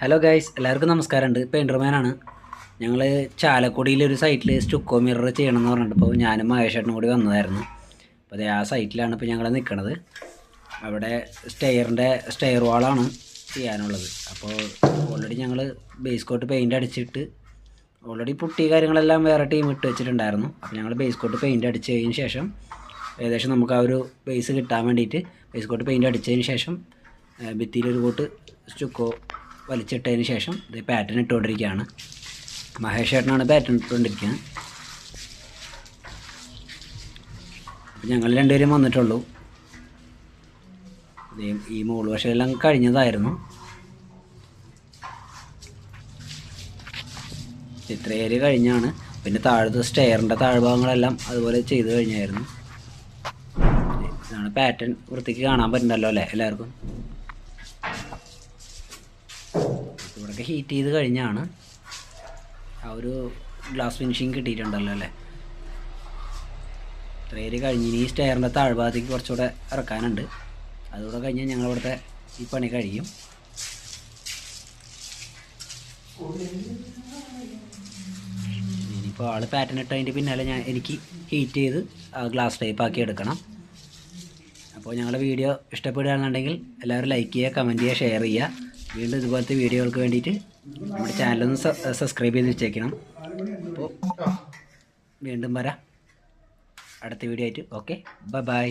Hello guys, എല്ലാവർക്കും നമസ്കാരമുണ്ട്. പെയിൻറ്റർമാനാണ്. ഞങ്ങൾ ചാലക്കുടിയിലൊരു സൈറ്റിൽ സ്റ്റുക്കോ മിറർ ചെയ്യണമെന്ന് പറഞ്ഞിട്ട് ഇപ്പോൾ ഞാനും മഹേഷേട്ടനും കൂടി വന്നതായിരുന്നു. അപ്പോൾ അതേ ആ സൈറ്റിലാണ് ഇപ്പോൾ ഞങ്ങൾ നിൽക്കുന്നത്. അവിടെ സ്റ്റെയർ വാളാണ് ചെയ്യാനുള്ളത്. അപ്പോൾ ഓൾറെഡി ഞങ്ങൾ ബേസ് കോട്ട് പെയിൻ്റ് അടിച്ചിട്ട് ഓൾറെഡി പുട്ടി കാര്യങ്ങളെല്ലാം വേറെ ടീം ഇട്ട് വെച്ചിട്ടുണ്ടായിരുന്നു. അപ്പോൾ ഞങ്ങൾ ബേസ് കോട്ട് പെയിൻ്റ് അടിച്ചതിന് ശേഷം ഏകദേശം നമുക്ക് ആ ഒരു ബേസ് കിട്ടാൻ വേണ്ടിയിട്ട് ബേസ് കോട്ട് പെയിൻ്റ് അടിച്ചതിന് ശേഷം ഭിത്തിയിലൊരു കോട്ട് സ്റ്റുക്കോ വലിച്ചിട്ടതിന് ശേഷം ഇത് പാറ്റേൺ ഇട്ടുകൊണ്ടിരിക്കുകയാണ്. മഹേഷ് ചേട്ടനാണ് പാറ്റേൺ ഇട്ടുകൊണ്ടിരിക്കുന്നത്. അപ്പോൾ ഞങ്ങൾ രണ്ടുപേരും വന്നിട്ടുള്ളൂ. ഈ മൂള് വശമെല്ലാം കഴിഞ്ഞതായിരുന്നു. ഇത്ര ഏരിയ കഴിഞ്ഞാണ്. പിന്നെ താഴത്തെ സ്റ്റെയറിൻ്റെ താഴ്ഭാഗങ്ങളെല്ലാം അതുപോലെ ചെയ്ത് കഴിഞ്ഞായിരുന്നു. ഇതാണ് പാറ്റേൺ. വൃത്തിക്ക് കാണാൻ പറ്റുന്നല്ലോ അല്ലേ എല്ലാവർക്കും? ഇവിടെയൊക്കെ ഹീറ്റ് ചെയ്ത് കഴിഞ്ഞാണ് ആ ഒരു ഗ്ലാസ് ഫിനിഷിങ് കിട്ടിയിട്ടുണ്ടല്ലോ അല്ലേ. ഇത്ര ഏരിയ കഴിഞ്ഞ് ഈ സ്റ്റെയറിൻ്റെ താഴ്ഭാഗത്തേക്ക് കുറച്ചുകൂടെ ഇറക്കാനുണ്ട്. അതുകൂടെ കഴിഞ്ഞാൽ ഞങ്ങളിവിടുത്തെ ഈ പണി കഴിയും. ഇനിയിപ്പോൾ ആൾ പാറ്റേൺ ഇട്ടതിൻ്റെ പിന്നാലെ എനിക്ക് ഹീറ്റ് ചെയ്ത് ഗ്ലാസ് ടൈപ്പ് ആക്കി എടുക്കണം. അപ്പോൾ ഞങ്ങളുടെ വീഡിയോ ഇഷ്ടപ്പെടുകയാണെന്നുണ്ടെങ്കിൽ എല്ലാവരും ലൈക്ക് ചെയ്യുക, കമൻറ്റ് ചെയ്യുക, ഷെയർ ചെയ്യുക. വീണ്ടും ഇതുപോലത്തെ വീഡിയോകൾക്ക് വേണ്ടിയിട്ട് നമ്മുടെ ചാനലൊന്ന് സബ്സ്ക്രൈബ് ചെയ്ത് വെച്ചേക്കണം. അപ്പോൾ വീണ്ടും വരാം അടുത്ത വീഡിയോ ആയിട്ട്. Okay, by.